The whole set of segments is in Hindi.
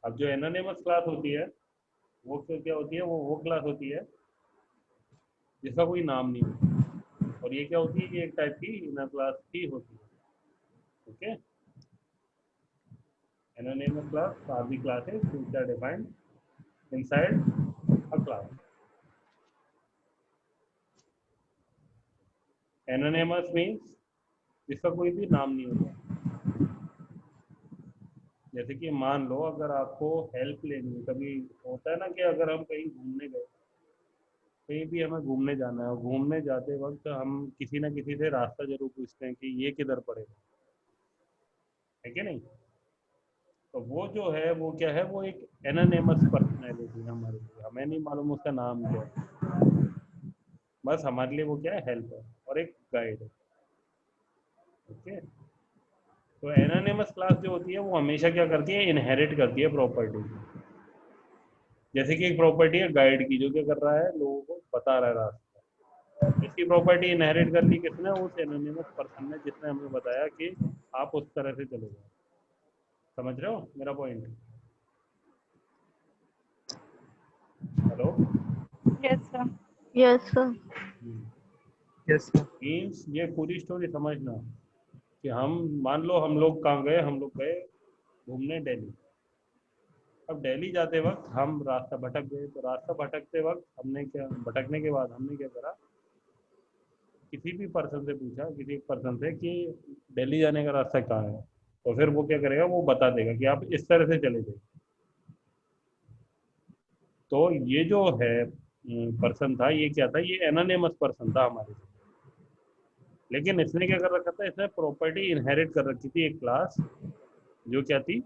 अब जो एनोनिमस क्लास होती है वो क्या होती है, वो क्लास होती है जिसका कोई नाम नहीं होता, और ये क्या होती है, ये एक टाइप की इनर क्लास ही होती है। Okay, anonymous class are the classes which are defined inside a class. Anonymous means जिसका कोई भी नाम नहीं होता। जैसे कि मान लो अगर आपको हेल्प लेनी है, कभी होता है ना कि अगर हम कहीं घूमने गए, कहीं भी हमें घूमने जाना है और घूमने जाते वक्त हम किसी ना किसी से रास्ता जरूर पूछते हैं कि ये किधर पड़ेगा, है कि नहीं। तो वो जो है वो क्या है, वो एक एनोनिमस पर्सनैलिटी है हमारे लिए, हमें नहीं मालूम उसका नाम क्या है, बस हमारे लिए वो क्या है, हेल्प है और एक गाइड है। ओके, तो एनोनिमस क्लास जो होती है वो हमेशा क्या करती है, इनहेरिट करती है प्रॉपर्टी। जैसे कि एक प्रॉपर्टी है गाइड की, जो क्या कर रहा है, लोगों को बता रहा है रास्ता। इसकी प्रॉपर्टी इनहेरिट कर ली किसने, उस एनोनिमस पर्सन ने जिसने हमें बताया कि आप उस तरह से चले जाओ। समझ रहे हो मेरा point? Hello. Yes sir. Yes sir. Yes sir. Means ये पूरी स्टोरी समझना कि हम मान लो हम लोग कहाँ गए, हम लोग गए घूमने दिल्ली। अब दिल्ली जाते वक्त हम रास्ता भटक गए, तो रास्ता भटकते वक्त हमने क्या, भटकने के बाद हमने क्या करा, किसी भी पर्सन से पूछा, किसी एक पर्सन से कि दिल्ली जाने का रास्ता कहाँ है। तो फिर वो क्या करेगा, वो बता देगा कि आप इस तरह से चले जाइए। तो ये जो है पर्सन था, ये क्या था, ये एनोनिमस पर्सन था हमारे लिए। लेकिन इसने क्या कर रखा था, इसने प्रॉपर्टी इनहेरिट कर रखी थी, एक क्लास जो क्या थी,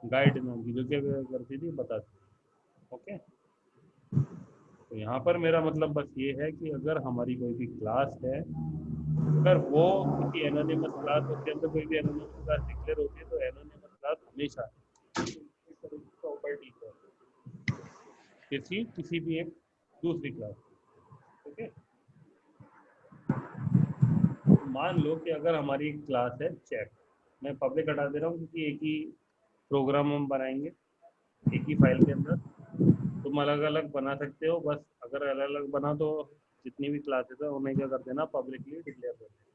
गाइड नाम की, जो क्या करती थी, बताती। ओके, तो यहाँ पर मेरा मतलब बस ये है कि अगर हमारी कोई भी क्लास है, अगर वो किसी एनोनिमस क्लास, उसके अंदर कोई भी एनोनिमस क्लास डिक्लेयर होती है, तो एनोनिमस क्लास हमेशा प्रॉपर्टी है किसी किसी भी एक दूसरी क्लास। ओके, मान लो कि अगर हमारी एक क्लास है चेक, मैं पब्लिक हटा दे रहा हूँ क्योंकि एक ही प्रोग्राम हम बनाएंगे एक ही फाइल के अंदर। तुम अलग अलग बना सकते हो, बस अगर अलग अलग बना तो जितनी भी क्लासेस है उन्हें क्या कर देना, पब्लिकली डिक्लेयर कर देना।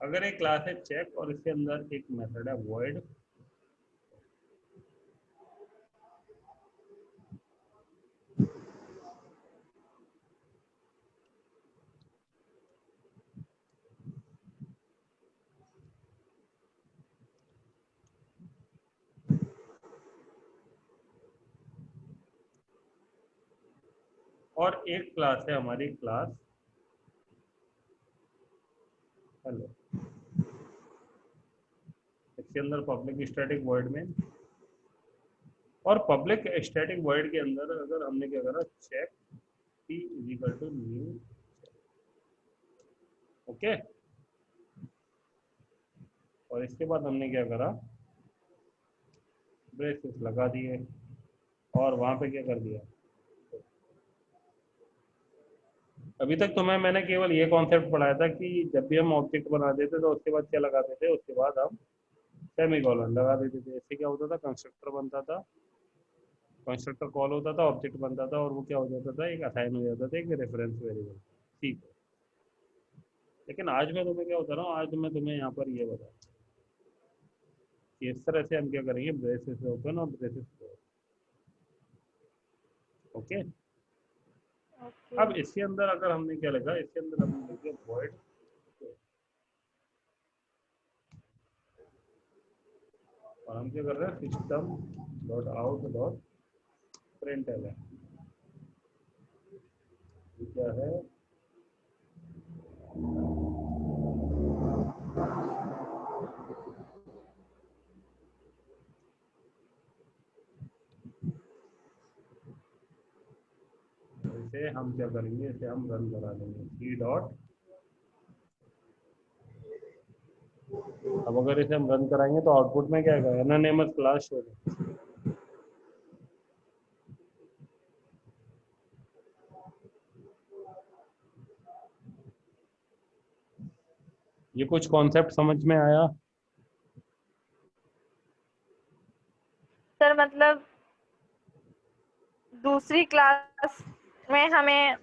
अगर एक क्लास है चेक और इसके अंदर एक मेथड है वॉइड, और एक क्लास है हमारी क्लास हेलो, इसके अंदर पब्लिक स्टैटिक वॉइड में, और पब्लिक स्टैटिक वॉइड के अंदर अगर हमने क्या करा, check p is equal to new. Okay, और इसके बाद हमने क्या करा, ब्रेसेस लगा दिए और वहां पे क्या कर दिया। अभी तक तुम्हें मैंने केवल ये कॉन्सेप्ट पढ़ाया था कि जब भी हम ऑब्जेक्ट बना देते तो उसके बाद क्या लगाते थे, उसके बाद हम सेमीकोलन लगा देते थे। इससे क्या होता था, कंस्ट्रक्टर बनता था, कंस्ट्रक्टर कॉल होता था, ऑब्जेक्ट बनता था, और वो क्या हो जाता था, एक असाइन हो जाता था एक रेफरेंस वेरिएबल। ठीक है, लेकिन आज मैं तुम्हें क्या बता रहा हूँ, आज मैं तुम्हें यहाँ पर ये बता, कि इस तरह से हम क्या करेंगे, ब्रेसेस से ओपन और ब्रेसेस क्लोज। ओके, अब इसके अंदर अगर हमने क्या लगा, इसके अंदर हमने लिख दिया वॉइड, और हम क्या कर रहे हैं, सिस्टम डॉट आउट डॉट प्रिंटल है, ये क्या है, इसे हम क्या करेंगे, इसे हम रन करा देंगे सी डॉट। अब अगर इसे हम रन कराएंगे तो आउटपुट में क्या आएगा, एनोनिमस क्लास शो होगा। ये कुछ कॉन्सेप्ट समझ में आया? सर मतलब दूसरी क्लास में हमें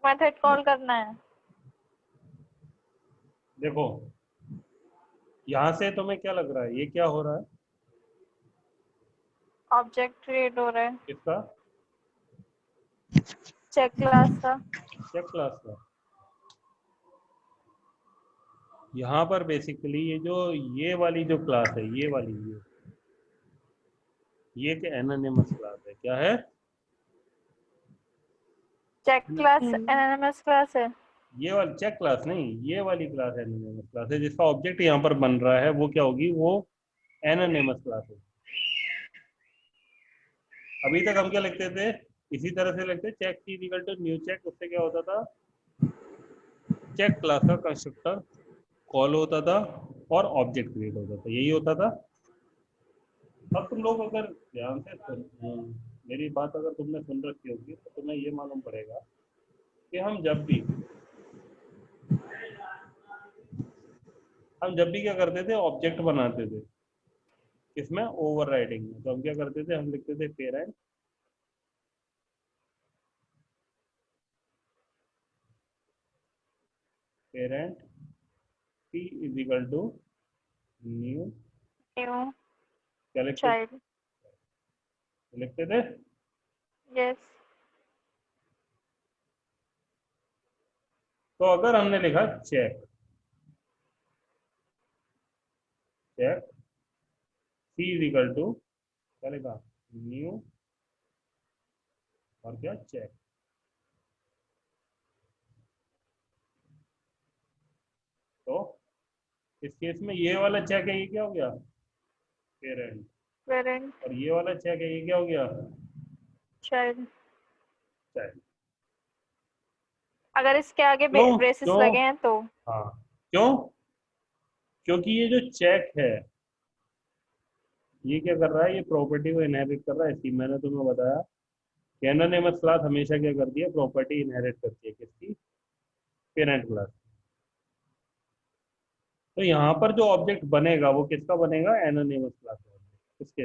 मेथड कॉल करना है। देखो यहाँ से तुम्हें क्या लग रहा है, ये क्या हो रहा है ऑब्जेक्ट क्रिएट हो रहा है इसका, चेक क्लास का। चेक क्लास का। यहाँ पर बेसिकली ये जो ये वाली जो क्लास है, ये वाली ये एक एनोनिमस क्लास है। क्या है? चेक क्लास एनोनिमस क्लास है। ये वाली चेक क्लास नहीं, ये वाली क्लास एनोनिमस क्लास है। जिसका ऑब्जेक्ट यहाँ पर बन रहा है वो क्या होगी, वो एनोनिमस क्लास है। अभी तक हम क्या लिखते थे, इसी तरह से लिखते, check equal to new check. उससे क्या होता था, चेक क्लास का कंस्ट्रक्टर कॉल होता था और ऑब्जेक्ट क्रिएट होता था, यही होता था। अब तुम लोग अगर ध्यान से मेरी बात अगर तुमने सुन रखी होगी तो तुम्हें ये मालूम पड़ेगा कि हम जब भी क्या करते थे, ऑब्जेक्ट बनाते थे किसमें, ओवरराइडिंग में। तो हम क्या करते थे, हम लिखते थे parent parent p is equal to new, new क्या लिखते चाइल्ड। लिखते थे। यस। तो अगर हमने लिखा check check c is equal to, क्या लिखा, न्यू और क्या, चेक। तो इस केस में ये वाला चेक है, ये क्या हो गया, पेरेंट। पेरेंट और ये वाला चेक है, ये क्या हो गया, चाइल्ड। चाइल्ड। अगर इसके आगे क्यों ब्रेसेस क्यों? लगे हैं तो हाँ, क्यों? क्योंकि ये जो चेक है ये क्या कर रहा है, ये प्रॉपर्टी को इनहेरिट कर रहा है। इसकी मैंने तुम्हें बताया कि एनोनिमस क्लास हमेशा क्या करती है, प्रॉपर्टी इनहेरिट करती है, किसकी, पेरेंट क्लास। तो यहाँ पर जो ऑब्जेक्ट बनेगा वो किसका बनेगा, एनोनिमस क्लास का ऑब्जेक्ट। किसके,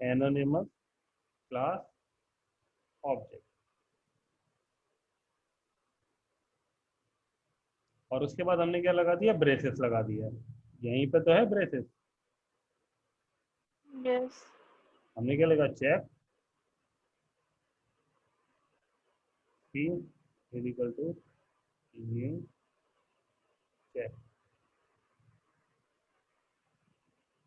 एनोनिमस क्लास ऑब्जेक्ट। और उसके बाद हमने क्या लगा दिया, ब्रेसेस लगा दिया। यहीं पे तो है ब्रेसेस। यस। हमने क्या लगा, check p is equal to new check.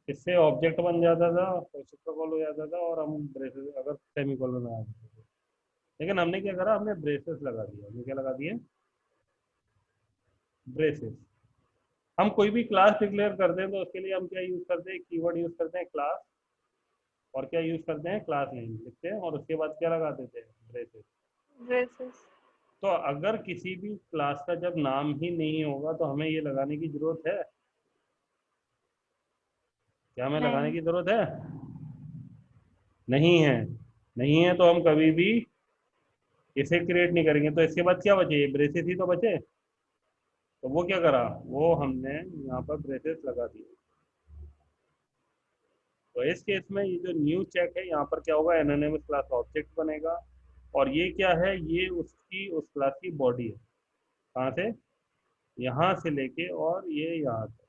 इससे ऑब्जेक्ट बन जाता था, कंस्ट्रक्टर कॉल हो जाता था, और हम ब्रेसेस अगर सेमीकोलन लगा देते थे। लेकिन हमने क्या करा, हमने ब्रेसेस लगा दिया। हमने क्या लगा दिए, ब्रेसेस। हम कोई भी क्लास डिक्लेयर करते हैं तो उसके लिए हम क्या यूज करते हैं, कीवर्ड यूज करते हैं क्लास, और क्या यूज करते हैं, क्लास नेम लिखते हैं, और उसके बाद क्या लगा देते हैं, ब्रेसेस। ब्रेसेस। तो अगर किसी भी क्लास का जब नाम ही नहीं होगा तो हमें ये लगाने की जरूरत है, क्या हमें लगाने नहीं। की जरूरत है, नहीं है। नहीं है तो हम कभी भी इसे क्रिएट नहीं करेंगे। तो इसके बाद क्या बचे, ये ब्रेसेस ही तो बचे। तो वो क्या करा, वो हमने यहाँ पर ब्रेसेस लगा दिए। तो इस केस में ये जो न्यू चेक है, यहाँ पर क्या होगा, एनोनिमस क्लास ऑब्जेक्ट बनेगा। और ये क्या है, ये उसकी उस क्लास की बॉडी है। कहाँ से, यहाँ से लेके और ये यहाँ से,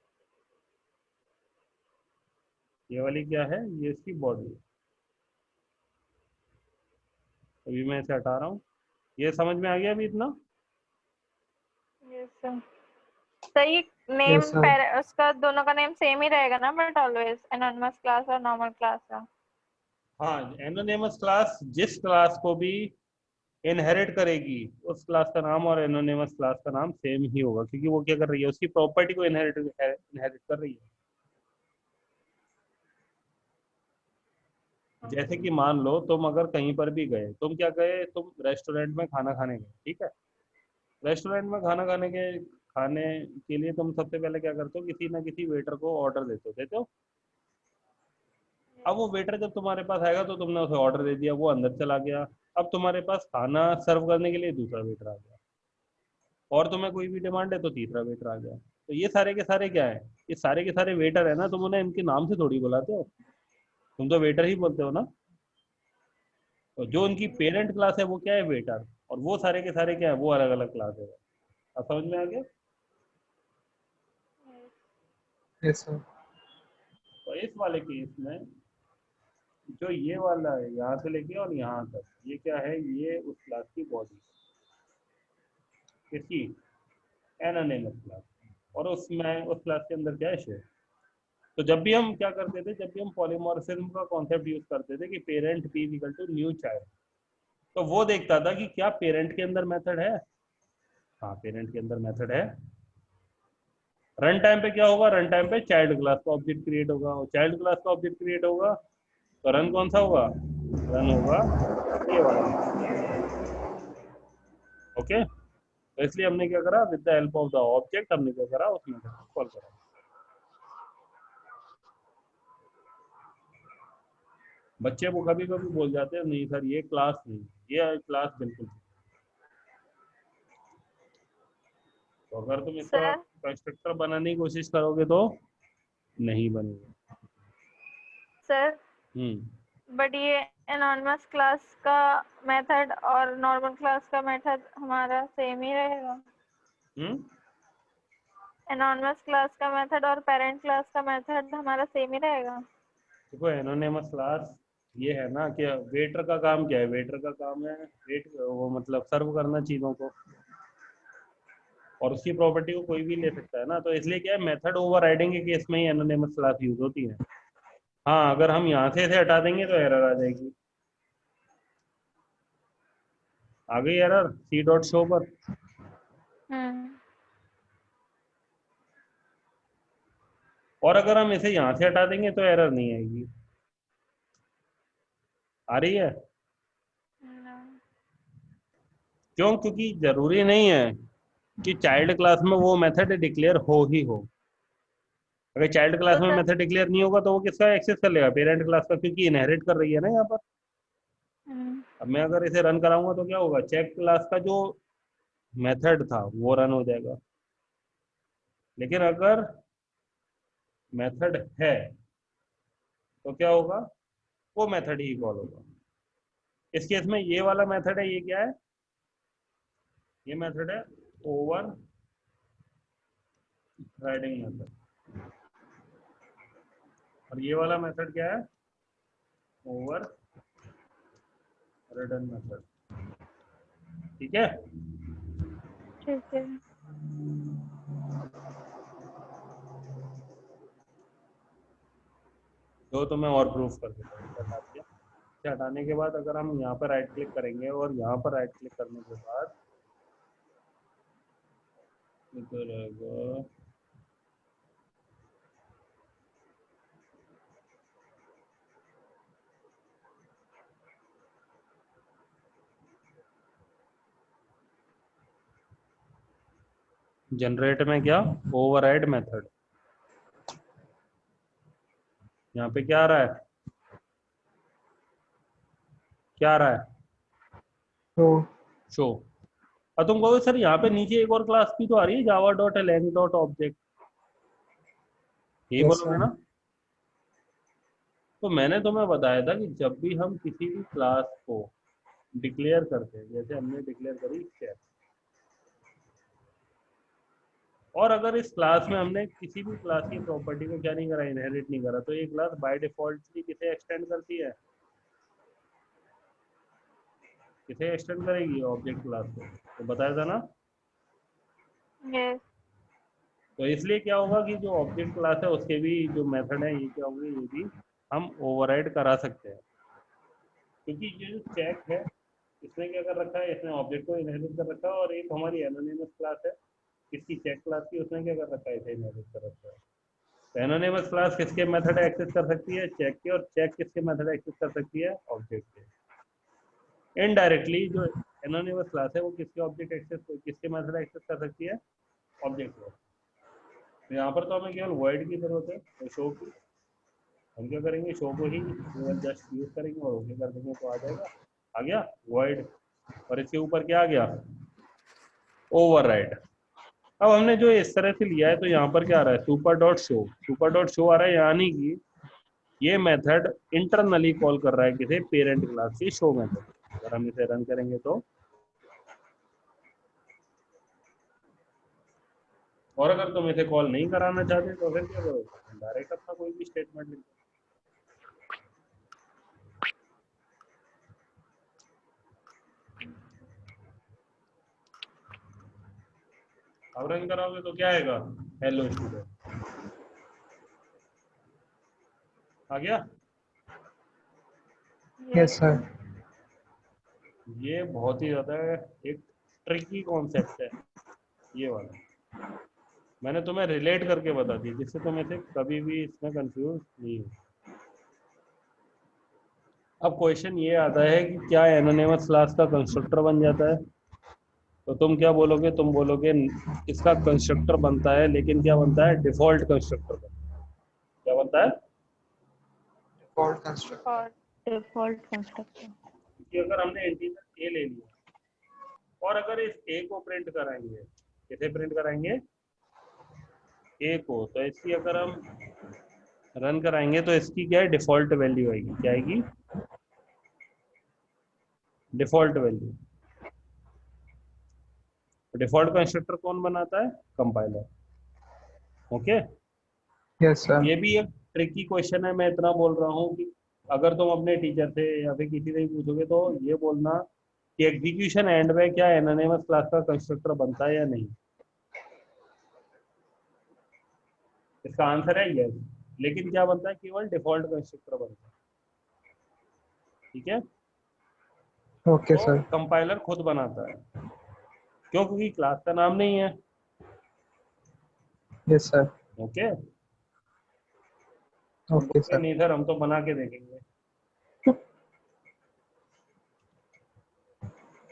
ये वाली क्या है, ये इसकी बॉडी है। अभी मैं इसे हटा रहा हूँ। ये समझ में आ गया अभी इतना? Yes sir. सही। Name yes sir. उसका दोनों का नेम सेम ही रहेगा ना, बट ऑलवेज एनोनिमस क्लास और नॉर्मल क्लास का। हाँ, एनोनिमस क्लास जिस क्लास को भी इनहेरिट करेगी उस क्लास का नाम और एनोनिमस क्लास का नाम सेम ही होगा, क्योंकि वो क्या कर रही है, उसकी प्रॉपर्टी को इनहेरिट इनहेरिट कर रही है। जैसे कि मान लो तुम अगर कहीं पर भी गए, तुम क्या गए, तुम रेस्टोरेंट में खाना खाने गए, ठीक है। रेस्टोरेंट में खाने के लिए तुम सबसे पहले क्या करते हो, किसी ना किसी वेटर को ऑर्डर देते हो। अब वो वेटर जब तुम्हारे पास आएगा तो तुमने उसे ऑर्डर दे दिया, वो अंदर चला गया। अब तुम्हारे पास खाना सर्व करने के लिए दूसरा वेटर आ गया, और तुम्हें कोई भी डिमांड है तो तीसरा वेटर आ गया। तो ये सारे के सारे क्या है, ये सारे के सारे वेटर है ना, तुम उन्हें इनके नाम से थोड़ी बुलाते हो, तुम तो वेटर ही बोलते हो ना। तो जो उनकी पेरेंट क्लास है वो क्या है, वेटर, और वो सारे के सारे क्या है, वो अलग अलग क्लास है। अब समझ में आ गया। Yes, sir. तो इस वाले केस में जो ये वाला है यहाँ से लेके और यहाँ तक, ये क्या है, ये उस क्लास की बॉडी, किसकी, एनोनिमस क्लास, और उसमें उस क्लास के अंदर क्या है, शेयर। तो जब भी हम क्या करते थे, जब भी हम पॉलीमॉर्फिज्म का कॉन्सेप्ट यूज करते थे कि parent p equal to new child, तो वो देखता था कि क्या पेरेंट के अंदर मेथड है, हाँ पेरेंट के अंदर मेथड है। रन टाइम पे क्या होगा, रन टाइम पे चाइल्ड क्लास का ऑब्जेक्ट क्रिएट होगा, और चाइल्ड क्लास का ऑब्जेक्ट क्रिएट होगा तो रन कौन सा होगा, रन होगा ये वाला। ओके, तो इसलिए हमने क्या करा, with the help of the object हमने क्या करा, उस मेथड को कॉल करा। बच्चे वो कभी कभी बोल जाते हैं नहीं सर ये क्लास नहीं, ये क्लास बिल्कुल नहीं। तो अगर तुम इसका सर कंस्ट्रक्टर बनाने की कोशिश करोगे तो नहीं बनेगा। सर बट ये एनोनिमस क्लास का मेथड और नॉर्मल क्लास का मेथड हमारा सेम ही रहेगा। एनोनिमस क्लास का मेथड और पेरेंट क्लास का मेथड हमारा सेम ही रहेगा। देखो एनोनिमस क्लास ये है ना कि वेटर का काम क्या है, वेटर का काम है वेट, वो मतलब सर्व करना चीज़ों को, और उसकी प्रॉपर्टी को कोई भी ले सकता है ना, तो इसलिए क्या है, मेथड ओवरराइडिंग के केस में ही एनोनिमस क्लास यूज होती है। हाँ अगर हम यहाँ से इसे हटा देंगे तो एरर आ जाएगी। आ गई एरर सी डॉट शो पर। और अगर हम इसे यहाँ से हटा देंगे तो एरर नहीं आएगी। आ रही है, क्यों, क्योंकि जरूरी नहीं है कि चाइल्ड क्लास में वो मेथड डिक्लेयर हो ही हो। अगर चाइल्ड क्लास तो में सर मेथड डिक्लेयर नहीं होगा तो वो किसका एक्सेस कर लेगा, पेरेंट क्लास का, क्योंकि इनहेरिट कर रही है ना यहाँ पर। अब मैं अगर इसे रन कराऊंगा तो क्या होगा, चेक क्लास का जो मेथड था वो रन हो जाएगा, लेकिन अगर मेथड है तो क्या होगा, वो मेथड ही कॉल होगा। इस केस में ये वाला मेथड है, ये क्या है, ये मेथड है ओवर राइडिंग मेथड, और ये वाला मेथड क्या है, ओवर रिडन मेथड। ठीक है, ठीक है। तो मैं और प्रूफ कर देता हूँ हटा के। इसे हटाने के बाद अगर हम यहाँ पर राइट क्लिक करेंगे और यहाँ पर राइट क्लिक करने के बाद इधर रहेगा जनरेट में क्या, ओवरराइड मेथड। यहाँ पे क्या आ रहा है, क्या आ रहा है, So, शो। और तुम कहोगे सर यहाँ पे नीचे एक और क्लास भी तो आ रही है, Java dot lang dot object, यही yes, बोलोगे sir. ना। तो मैंने तुम्हें बताया था कि जब भी हम किसी भी क्लास को डिक्लेयर करते हैं, जैसे हमने डिक्लेयर करी चेक, और अगर इस क्लास में हमने किसी भी क्लास की प्रॉपर्टी को क्या नहीं करा, इनहेरिट नहीं करा, तो ये क्लास बाय डिफॉल्टली किसे एक्सटेंड करती है, किसे एक्सटेंड करेगी, ऑब्जेक्ट क्लास को। तो बताया था ना। यस तो इसलिए क्या होगा कि जो ऑब्जेक्ट क्लास है उसके भी जो मेथड है ये क्या होंगे, ये भी हम ओवरराइड करा सकते हैं, क्योंकि ये जो चेक है इसने क्या कर रखा है, इसने ऑब्जेक्ट को इनहेरिट कर रखा है, और एक हमारी एनोनिमस क्लास है इसकी चेक क्लास की, उसने क्या कर रखा है, इसे इनहेरिट कर रखा है। तो एनोनिमस क्लास किसके मेथड एक्सेस कर सकती है, चेक के, और चेक किसके मेथड एक्सेस कर सकती है, ऑब्जेक्ट के। इनडायरेक्टली जो एनोनिमस क्लास है वो किसके ऑब्जेक्ट एक्सेस, किसके मेथड एक्सेस कर सकती है, ऑब्जेक्ट को। तो यहाँ पर तो हमें केवल वर्ड की जरूरत है, तो शो की हम क्या करेंगे, शो को ही केवल जस्ट यूज करेंगे और ओके कर देंगे तो आ जाएगा। आ गया वर्ड, और इसके ऊपर क्या आ गया, ओवरराइड। अब हमने जो इस तरह से लिया है तो यहाँ पर क्या आ रहा है, सुपर डॉट शो आ रहा है, यानी कि ये मेथड इंटरनली कॉल कर रहा है किसी पेरेंट क्लास की शो मेथड। अगर हम इसे रन करेंगे तो, और अगर तुम इसे कॉल नहीं कराना चाहते तो फिर क्या करोगे, डायरेक्ट अपना कोई भी स्टेटमेंट लिख दो। अब रन कराओगे तो क्या आएगा, हेलो स्टूडेंट आ गया। yes sir, ये बहुत ही ज्यादा एक ट्रिकी कॉन्सेप्ट है ये वाला, मैंने तुम्हें रिलेट करके बता दी जिससे तुम इसे कभी भी इसमें कंफ्यूज नहीं हो। अब क्वेश्चन ये आता है कि क्या एनोनिमस क्लास का कंस्ट्रक्टर बन जाता है, तो तुम क्या बोलोगे, तुम बोलोगे इसका कंस्ट्रक्टर बनता है, लेकिन क्या बनता है, डिफॉल्ट कंस्ट्रक्टर बनता है। क्या बनता है, default constructor, और डिफॉल्ट कंस्ट्रक्टर। कि अगर हमने इंटीजर ए ले लिया और अगर इस ए को प्रिंट कराएंगे, किसे प्रिंट कराएंगे, ए को, तो इसकी अगर हम रन कराएंगे तो इसकी क्या है, डिफॉल्ट वैल्यू आएगी, क्या आएगी, डिफॉल्ट वैल्यू। डिफॉल्ट कंस्ट्रक्टर कौन बनाता है, कंपाइलर। ओके, yes sir, ये भी एक ट्रिकी क्वेश्चन है, मैं इतना बोल रहा हूँ कि अगर तुम अपने टीचर से या फिर किसी से भी पूछोगे तो ये बोलना कि एग्जीक्यूशन एंड में क्या एनोनिमस क्लास का कंस्ट्रक्टर बनता है या नहीं। इसका आंसर है यस, लेकिन क्या बनता है, केवल डिफॉल्ट कंस्ट्रक्टर बनता है। ठीक है, okay तो sir, कंपाइलर खुद बनाता है, क्यों, क्योंकि क्लास का नाम नहीं है। yes sir, ओके, तुम okay बोलोगे sir, नहीं सर हम तो बना के देखेंगे,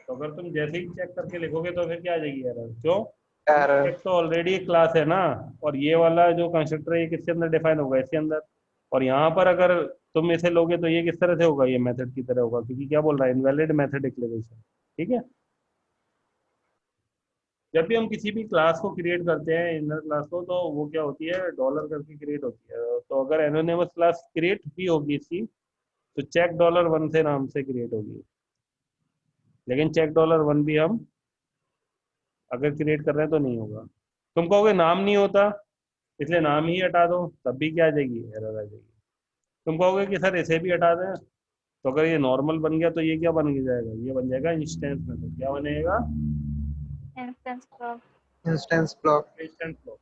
तो अगर तुम जैसे ही चेक करके लिखोगे तो फिर क्या आ जाएगी एरर, क्यों, error, एक तो ऑलरेडी क्लास है ना, और ये वाला जो कंस्ट्रक्टर है ये किसके अंदर डिफाइन होगा, इसके अंदर। और यहाँ पर अगर तुम इसे लोगे तो ये किस तरह से होगा, ये मेथड की तरह होगा, क्योंकि क्या बोल रहा है, इनवैलिड मेथड डिक्लेरेशन। ठीक है, जब भी हम किसी भी क्लास को क्रिएट करते हैं, इनर क्लास को, तो वो क्या होती है, डॉलर करके क्रिएट होती है। तो अगर एनोनिमस क्लास क्रिएट भी होगी इसकी, तो चेक डॉलर वन से नाम से क्रिएट होगी, लेकिन चेक डॉलर वन भी हम अगर क्रिएट कर रहे हैं तो नहीं होगा। तुम कहोगे नाम नहीं होता इसलिए नाम ही हटा दो, तब भी क्या आ जाएगी, एरर आ जाएगी। तुम कहोगे कि सर इसे भी हटा दें, तो अगर ये नॉर्मल बन गया तो ये क्या बन के जाएगा, ये बन जाएगा इंस्टेंस मेथड। क्या बनेगा, instance block. instance block, instance block.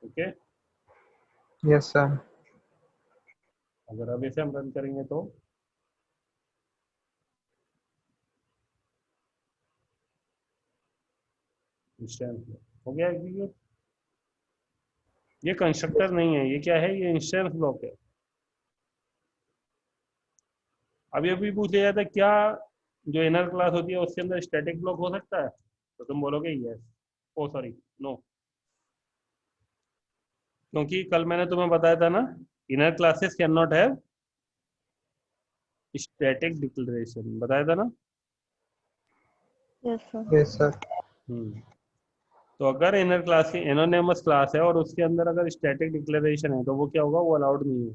Okay, yes sir, अगर अब इसे हम रन करेंगे तो इंस्टेंस ब्लॉक हो गया एग्जीक्यूट। ये कंस्ट्रक्टर नहीं है, ये क्या है, ये इंस्टेंस ब्लॉक है। अभी अभी पूछ लिया जाता है क्या जो इनर क्लास होती है उसके अंदर स्टैटिक ब्लॉक हो सकता है, तो तुम बोलोगे यस, ओ सॉरी नो, क्योंकि कल मैंने तुम्हें बताया था ना, inner classes can not have static declaration, बताया था ना। Yes sir. yes sir, हम्म, तो अगर इनर क्लास एनोनिमस क्लास है और उसके अंदर अगर स्टैटिक डिक्लेरेशन है तो वो क्या होगा, वो अलाउड नहीं है।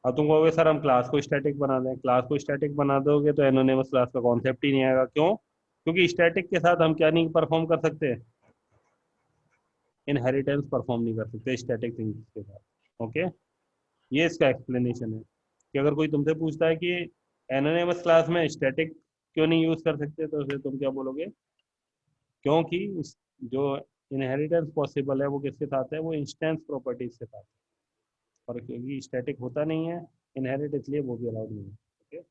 अब तुम कहोगे सर हम क्लास को स्टैटिक बना दें, क्लास को स्टैटिक बना दोगे तो एनोनिमस क्लास का कॉन्सेप्ट ही नहीं आएगा, क्यों, क्योंकि स्टैटिक के साथ हम क्या नहीं परफॉर्म कर सकते, इनहेरिटेंस परफॉर्म नहीं कर सकते स्टैटिक थिंग्स के साथ। ओके, ये इसका एक्सप्लेनेशन है कि अगर कोई तुमसे पूछता है कि एनोनिमस क्लास में स्टैटिक क्यों नहीं यूज कर सकते, तो फिर तुम क्या बोलोगे, क्योंकि जो इनहेरिटेंस पॉसिबल है वो किसके साथ है, वो इंस्टेंस प्रॉपर्टीज के साथ है, और क्योंकि स्टैटिक होता नहीं है इनहेरिट, इसलिए वो भी अलाउड नहीं है। ओके,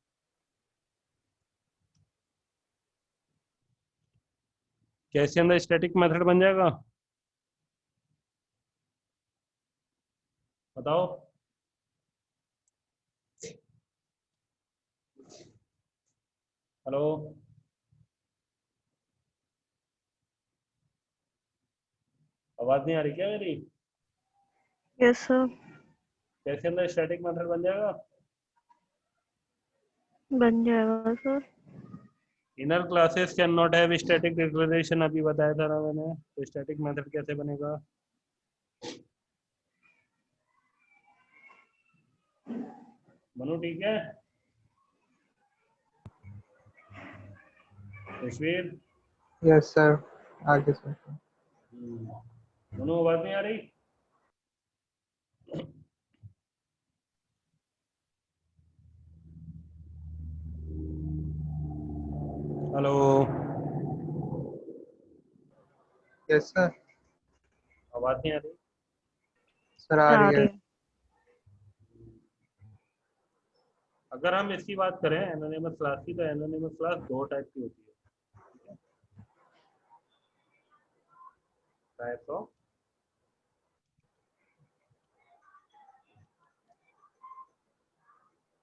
क्या इसके अंदर स्टैटिक मेथड बन जाएगा, बताओ। हेलो, आवाज नहीं आ रही क्या मेरी, यस सर। कैसे अंदर स्टैटिक मेथड बन जाएगा? बन जाएगा sir. Inner classes can not have static declaration, अभी बताया था ना मैंने, तो स्टैटिक मेथड कैसे बनेगा? मनु ठीक है? तस्वीर? Yes, sir. आगे सर. मनु आवाज नहीं आ रही? हेलो? Yes, sir. आवाज नहीं आ रही? सर आ रही है. अगर हम इसकी बात करें एनोनिमस क्लास की, तो एनोनिमस क्लास दो टाइप की होती है। टाइप ऑफ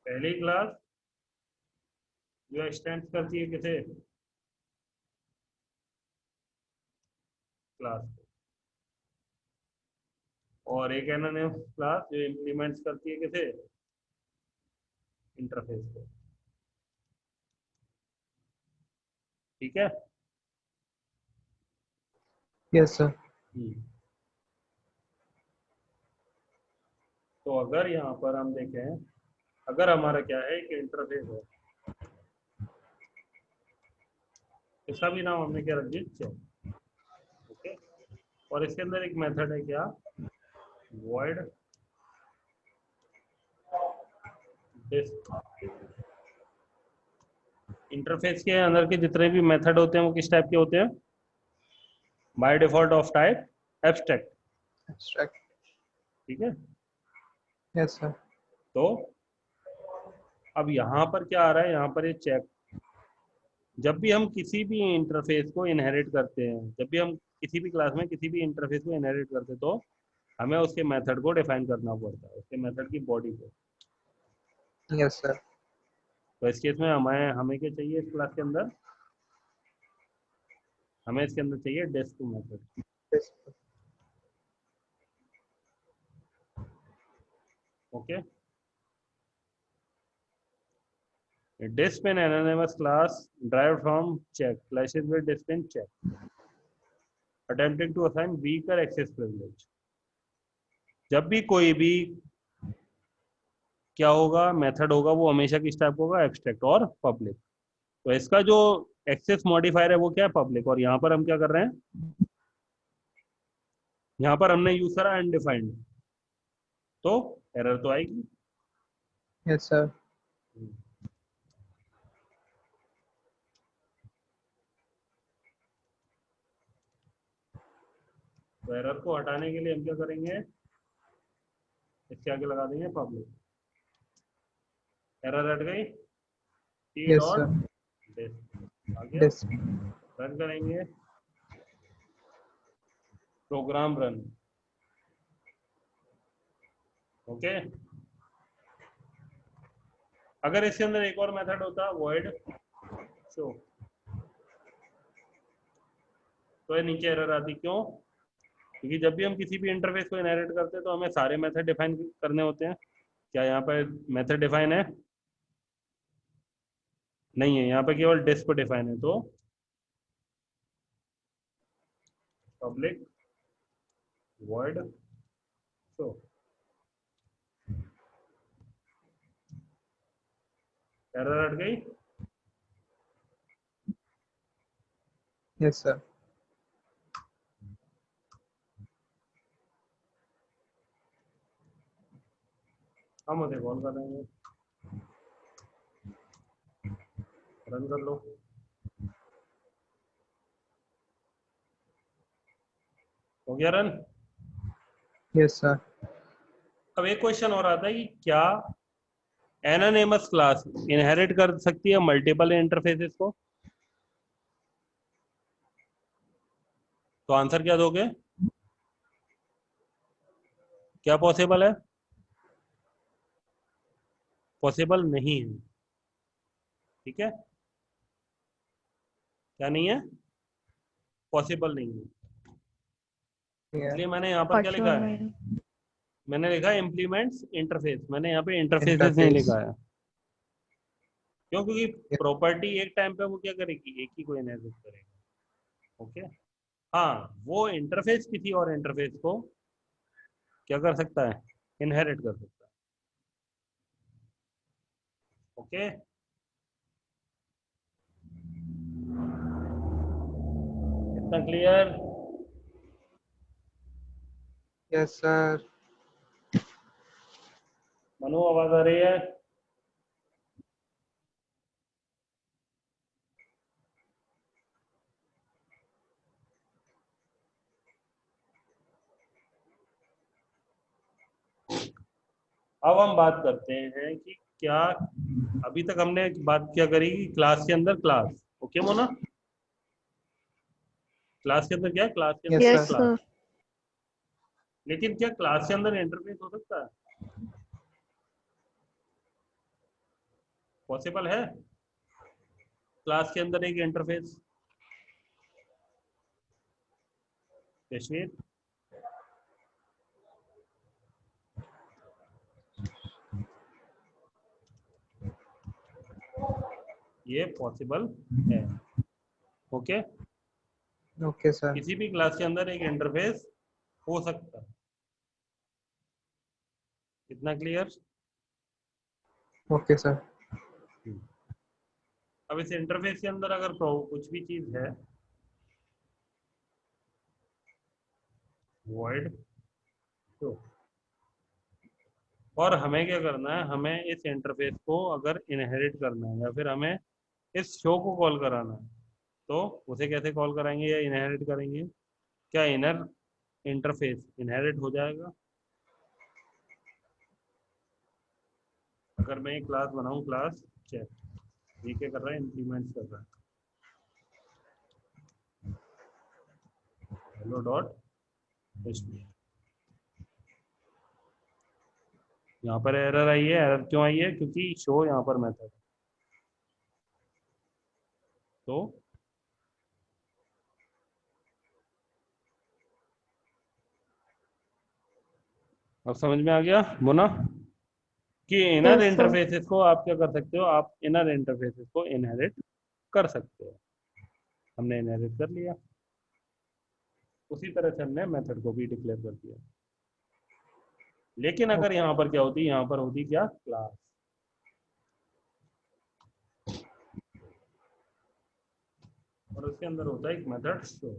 पहली क्लास जो एक्सटेंड करती है किसे? क्लास को। और एक एनोनिमस क्लास जो इम्प्लीमेंट्स करती है किसे? इंटरफेस को। ठीक है? Yes, sir. तो अगर यहाँ पर हम देखें, अगर हमारा क्या है कि इंटरफेस है, इसका भी नाम हमने क्या रख दिया? चेक। ओके। और इसके अंदर एक मेथड है क्या? void disk। इंटरफेस के अंदर के जितने भी मेथड होते हैं वो किस टाइप के होते हैं? By default of type abstract. Abstract. ठीक है? Yes, sir. तो अब यहाँ पर क्या आ रहा है? यहाँ पर ये चेक। जब भी हम किसी भी इंटरफेस को इनहेरिट करते हैं, जब भी हम किसी भी क्लास में किसी भी इंटरफेस को इनहेरिट करते हैं, तो हमें उसके मेथड को डिफाइन करना पड़ता है, उसके मेथड की बॉडी को। Yes, sir. तो इस केस में हमें हमें क्या चाहिए इस क्लास के अंदर? हमें इसके अंदर चाहिए desk method. Yes. Okay. Disk in anonymous class derived from check clashes with disk in check, attempting to assign weaker access privilege। जब भी कोई भी क्या होगा, मेथड होगा, वो हमेशा किस टाइप होगा? एब्स्ट्रैक्ट और पब्लिक। तो इसका जो एक्सेस मॉडिफायर है वो क्या है? पब्लिक। और यहाँ पर हम क्या कर रहे हैं? यहाँ पर हमने यूज करा अनडिफाइंड, तो एरर तो आएगी। Yes, sir. तो एरर को हटाने के लिए हम क्या करेंगे? इसके आगे लगा देंगे पब्लिक। एरर हट गई। T Yes, dot sir. Disk आ गया। Disk. रन करेंगे, प्रोग्राम रन। ओके। अगर इसके अंदर एक और मेथड होता void show, तो ये नीचे एरर आती। क्यों? क्योंकि जब भी हम किसी भी इंटरफेस को इनहेरिट करते हैं तो हमें सारे मेथड डिफाइन करने होते हैं। क्या यहाँ पर मेथड डिफाइन है? नहीं है, यहाँ पे केवल डिस्क डिफाइन है। तो पब्लिक void show। एरर हट गई। Yes, sir. हम उसे कॉल कर देंगे, रन कर लो। हो गया रन। Yes, sir. अब एक क्वेश्चन और आता है कि क्या एनोनिमस क्लास इनहेरिट कर सकती है मल्टीपल इंटरफेसेस को? तो आंसर क्या दोगे? क्या पॉसिबल है? पॉसिबल नहीं है। ठीक है? क्या नहीं है? पॉसिबल नहीं है। Yeah. इसलिए मैंने यहाँ पर क्या लिखा है? मैंने लिखा इम्प्लीमेंट्स इंटरफेस, मैंने यहाँ पे इंटरफेसेस नहीं Interface. लिखा है। क्यों? क्योंकि प्रॉपर्टी एक टाइम पे वो क्या करेगी, एक ही को इनहेरिट करेगा। ओके, हाँ, वो इंटरफेस किसी और इंटरफेस को क्या कर सकता है, इनहेरिट कर सकता है। ओके, इतना क्लियर? Yes, sir. मनु, आवाज आ रही है? अब हम बात करते हैं कि क्या, अभी तक हमने बात क्या करी, क्लास के अंदर क्लास। ओके मोना, क्लास के अंदर क्या, क्लास के Yes, अंदर यस sir. क्लास। सर। लेकिन क्या क्लास के अंदर इंटरफेस हो सकता है? पॉसिबल है क्लास के अंदर एक इंटरफेस? यशवीर, ये पॉसिबल है। Okay, Okay, sir. किसी भी क्लास के अंदर एक इंटरफेस हो सकता है। इतना क्लियर? Okay, sir. अब इस इंटरफेस के अंदर अगर कुछ भी चीज है, void show, और हमें क्या करना है, हमें इस इंटरफेस को अगर इनहेरिट करना है या फिर हमें इस शो को कॉल कराना है, तो उसे कैसे कॉल कराएंगे या इनहेरिट करेंगे? क्या इनर इंटरफेस इनहेरिट हो जाएगा? अगर मैं एक क्लास बनाऊं, क्लास चेक, ये क्या कर रहा है, इंप्लीमेंट कर रहा है हेलो डॉट एचटीएमएल। यहाँ पर एरर आई है। एरर क्यों आई है? क्योंकि शो यहाँ पर मेथड, तो अब समझ में आ गया मोना कि इनर यस सर। इंटरफेसेस को आप क्या कर सकते हो, आप इनर इंटरफेसेस को इनहेरिट कर सकते हो। हमने इनहेरिट कर लिया, उसी तरह से हमने मेथड को भी डिक्लेयर कर दिया। लेकिन अगर यहाँ पर क्या होती, यहाँ पर होती क्या, क्लास, और उसके अंदर होता है एक मेथड शो।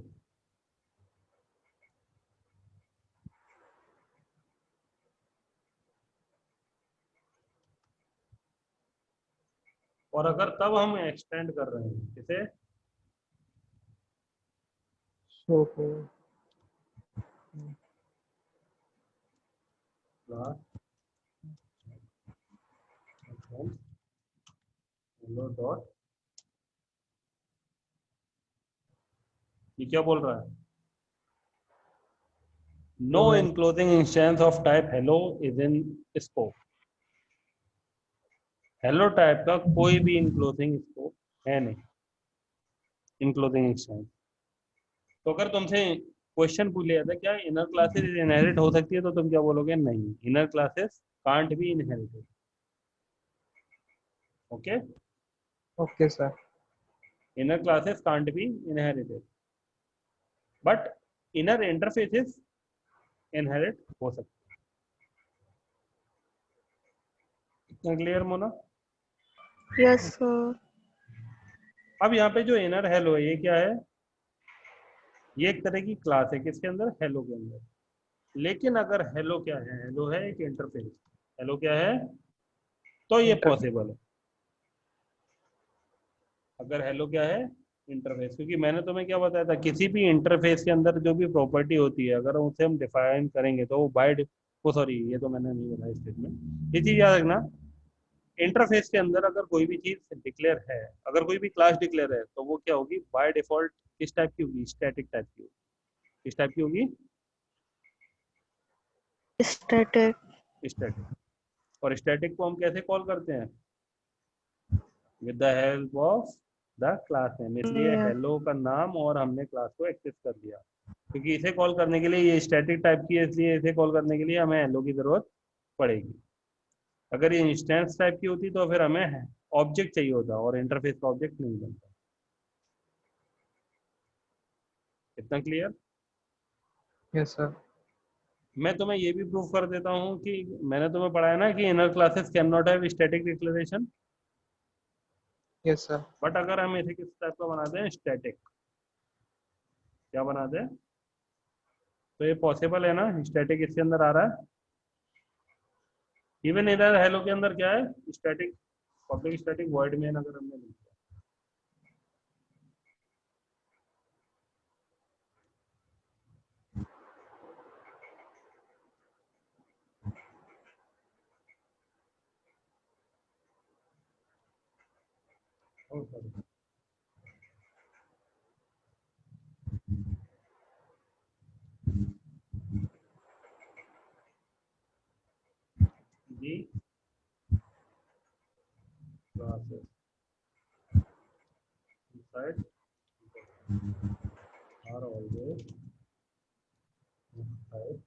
और अगर तब हम एक्सटेंड कर रहे हैं किसे, So, क्लास हेलो डॉट, ये क्या बोल रहा है, no enclosing instance of type hello is in scope. Hello type का कोई भी इनक्लोजिंग स्कोप है नहीं, इनक्लोजिंग इंस्टेंस। तो अगर तुमसे क्वेश्चन पूछ लिया था क्या इनर क्लासेस इनहेरिट हो सकती है, तो तुम क्या बोलोगे, नहीं, inner classes can't be inherited. Okay, okay, sir. Inner classes can't be inherited, but inner interfaces inherit हो सकते हैं। क्लियर मोना? Yes sir. अब यहाँ पे जो इनर हेलो है, ये क्या है, ये एक तरह की क्लास है किसके अंदर, हेलो के अंदर। लेकिन अगर हेलो क्या है, हेलो है एक इंटरफेस, हेलो क्या है, तो ये Interface. पॉसिबल है। अगर हेलो क्या है, इंटरफेस, क्योंकि मैंने तुम्हें क्या बताया था, किसी भी इंटरफेस के अंदर जो भी प्रॉपर्टी होती है, अगर उसे हम डिफाइन करेंगे तो वो बाय, वो सॉरी, ये तो मैंने नहीं बताया स्टेटमेंट, ये चीज याद रखना, इंटरफेस के अंदर अगर कोई भी चीज डिक्लेयर है, अगर कोई भी क्लास डिक्लेयर है, तो वो क्या होगी, बाय डिफॉल्ट किस टाइप की होगी, स्टैटिक टाइप की होगी। किस टाइप की होगी, स्टैटिक। स्टैटिक। और स्टैटिक को हम कैसे कॉल करते हैं, with the help of the class name, इसलिए हेलो का नाम और हमने क्लास को एक्सेस कर दिया। क्योंकि इसे कॉल करने के लिए ये स्टैटिक टाइप की है, इसलिए इसे कॉल करने के लिए हमें हेलो की जरूरत पड़ेगी। अगर ये इंस्टेंस टाइप की होती तो फिर हमें ऑब्जेक्ट चाहिए होता और इंटरफेस का ऑब्जेक्ट नहीं बनता। इतना क्लियर? Yes sir. मैं तुम्हें ये भी प्रूव कर देता हूँ कि मैंने तुम्हें पढ़ाया ना कि inner classes can not have static declaration. Yes sir. But अगर हम इसे किस टाइप का बनाते हैं, स्टैटिक, क्या बनाते हैं, तो ये पॉसिबल है ना, स्टैटिक इसके अंदर आ रहा है। इवन इधर हेलो के अंदर क्या है, static, public static void main अगर हमने लिखा है। जी classes inside are always inside।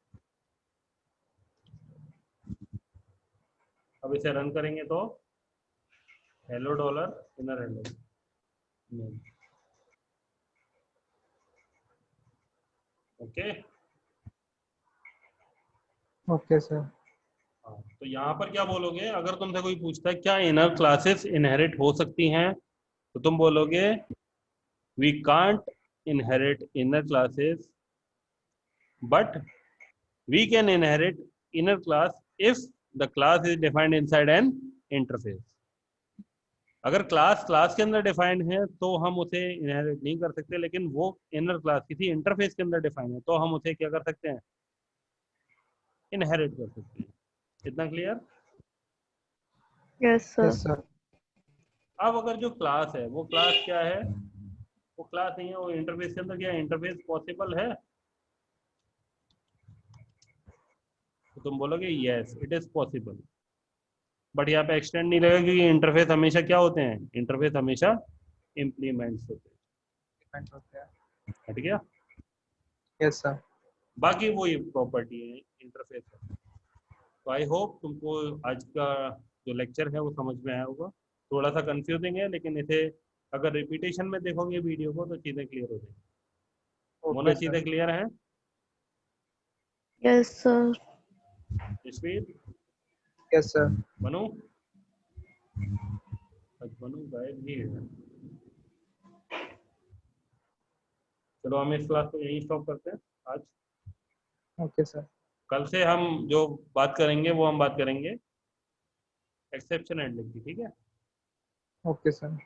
अब इसे रन करेंगे तो hello dollar inner hello main. Okay. Okay sir. हाँ, तो यहाँ पर क्या बोलोगे, अगर तुमसे कोई पूछता है क्या इनर क्लासेस इनहेरिट हो सकती हैं, तो तुम बोलोगे we can't inherit inner classes but we can inherit inner class if the class is defined inside an interface. अगर क्लास क्लास के अंदर डिफाइंड है तो हम उसे इनहेरिट नहीं कर सकते, लेकिन वो इनर क्लास किसी इंटरफेस के अंदर डिफाइंड है तो हम उसे क्या कर सकते हैं, इनहेरिट कर सकते हैं। इतना clear? Yes sir. Yes sir. अब अगर जो क्लास है वो क्लास क्या है, वो क्लास नहीं है, वो इंटरफेस के अंदर क्या इंटरफेस पॉसिबल है, तो तुम बोलोगे yes it is possible. But यहाँ पे एक्सटेंड नहीं लगेगा क्योंकि इंटरफेस हमेशा क्या होते हैं, इंटरफेस हमेशा इम्प्लीमेंट्स होते हैं। डिपेंड होते हैं। हट गया? Yes sir. बाकी वही प्रॉपर्टी है, इंटरफेस है। तो आई होप तुमको आज का जो लेक्चर है वो समझ में आया होगा। थोड़ा सा कंफ्यूजिंग है, लेकिन इसे अगर रिपीटेशन में देखोगे वीडियो को तो चीज़ें क्लियर हो जाएंगी। Mona okay sir. चीज़ें क्लियर हैं? Yes sir. Jasvir, yes sir. Banu, आज बनू गायब ही है। चलो हम इस क्लास को यहीं स्टॉप करते हैं आज। Okay sir. कल से हम जो बात करेंगे वो हम बात करेंगे एक्सेप्शन हैंडलिंग की, ठीक है? Okay sir.